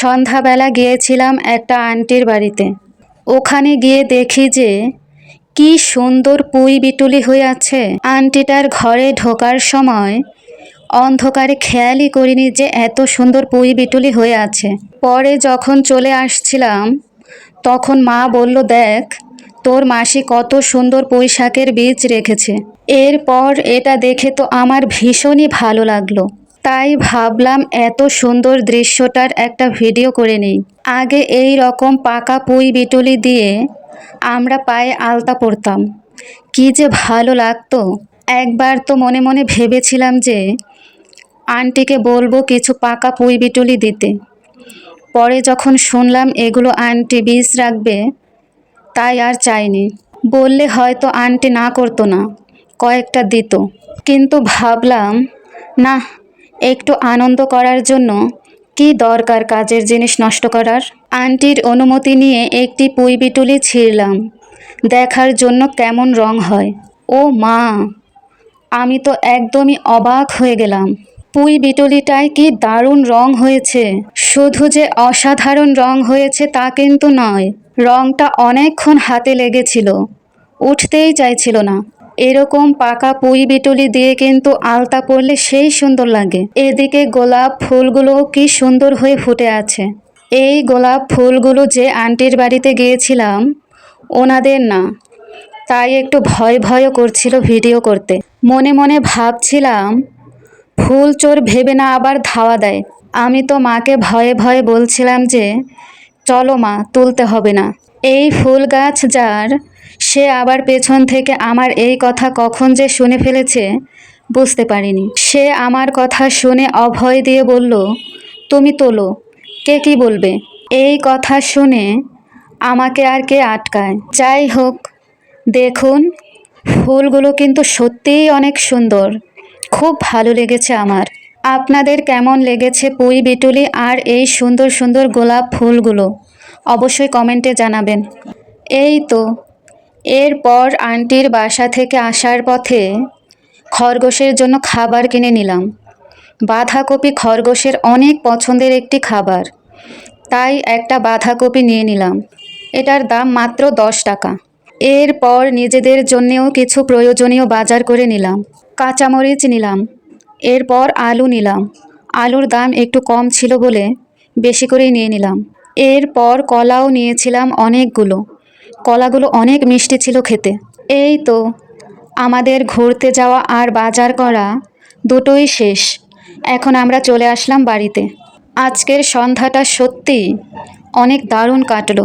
সন্ধ্যাবেলা গিয়েছিলাম একটা আন্টির বাড়িতে। ওখানে গিয়ে দেখি যে কি সুন্দর পুঁই বিটুলি হয়ে আছে। আন্টিটার ঘরে ঢোকার সময় অন্ধকারে খেয়ালই করিনি যে এত সুন্দর পুঁই বিটুলি হয়ে আছে। পরে যখন চলে আসছিলাম তখন মা বলল, দেখ তোর মাসি কত সুন্দর পুঁই শাকের বীজ রেখেছে। এরপর এটা দেখে তো আমার ভীষণই ভালো লাগলো, তাই ভাবলাম এত সুন্দর দৃশ্যটার একটা ভিডিও করে নিই। আগে এই রকম পাকা পুঁই বিটুলি দিয়ে আমরা পায়ে আলতা পরতাম, কি যে ভালো লাগতো। একবার তো মনে মনে ভেবেছিলাম যে আন্টিকে বলবো কিছু পাকা পুঁই বিটুলি দিতে। পরে যখন শুনলাম এগুলো আন্টি বীজ রাখবে, তাই আর চাইনি। বললে হয়তো আন্টি না করতো না, কয়েকটা দিত। কিন্তু ভাবলাম না, একটু আনন্দ করার জন্য কি দরকার কাজের জিনিস নষ্ট করার। আন্টির অনুমতি নিয়ে একটি পুঁই বিটুলি ছিঁড়লাম, দেখার জন্য কেমন রং হয়। ও মা, আমি তো একদমই অবাক হয়ে গেলাম। পুঁই বিটুলিটায় কি দারুণ রং হয়েছে। শুধু যে অসাধারণ রং হয়েছে তা কিন্তু নয়, রংটা অনেকক্ষণ হাতে লেগেছিল, উঠতেই চাইছিল না। এরকম পাকা পুঁই বিটুলি দিয়ে কিন্তু আলতা পরলে সেই সুন্দর লাগে। এদিকে গোলাপ ফুলগুলো কি সুন্দর হয়ে ফুটে আছে। এই গোলাপ ফুলগুলো যে আন্টির বাড়িতে গিয়েছিলাম ওনাদের না, তাই একটু ভয় ভয়ও করছিল ভিডিও করতে। মনে মনে ভাবছিলাম ফুল চোর ভেবে না আবার ধাওয়া দেয়। আমি তো মাকে ভয়ে ভয়ে বলছিলাম যে চলো মা, তুলতে হবে না। এই ফুল গাছ যার, সে আবার পেছন থেকে আমার এই কথা কখন যে শুনে ফেলেছে বুঝতে পারিনি। সে আমার কথা শুনে অভয় দিয়ে বলল, তুমি তোলো, কে কি বলবে। এই কথা শুনে আমাকে আর কে আটকায়। যাই হোক, দেখুন ফুলগুলো কিন্তু সত্যিই অনেক সুন্দর, খুব ভালো লেগেছে আমার। আপনাদের কেমন লেগেছে পুঁই বিটুলি আর এই সুন্দর সুন্দর গোলাপ ফুলগুলো অবশ্যই কমেন্টে জানাবেন। এই তো এরপর আন্টির বাসা থেকে আসার পথে খরগোশের জন্য খাবার কিনে নিলাম। বাঁধাকপি খরগোশের অনেক পছন্দের একটি খাবার, তাই একটা বাঁধাকপি নিয়ে নিলাম। এটার দাম মাত্র 10 টাকা। এরপর নিজেদের জন্যেও কিছু প্রয়োজনীয় বাজার করে নিলাম। কাঁচামরিচ নিলাম, এরপর আলু নিলাম। আলুর দাম একটু কম ছিল বলে বেশি করেই নিয়ে নিলাম। এরপর কলাও নিয়েছিলাম অনেকগুলো। কলাগুলো অনেক মিষ্টি ছিল খেতে। এই তো আমাদের ঘুরতে যাওয়া আর বাজার করা দুটোই শেষ। এখন আমরা চলে আসলাম বাড়িতে। আজকের সন্ধ্যাটা সত্যি অনেক দারুণ কাটলো।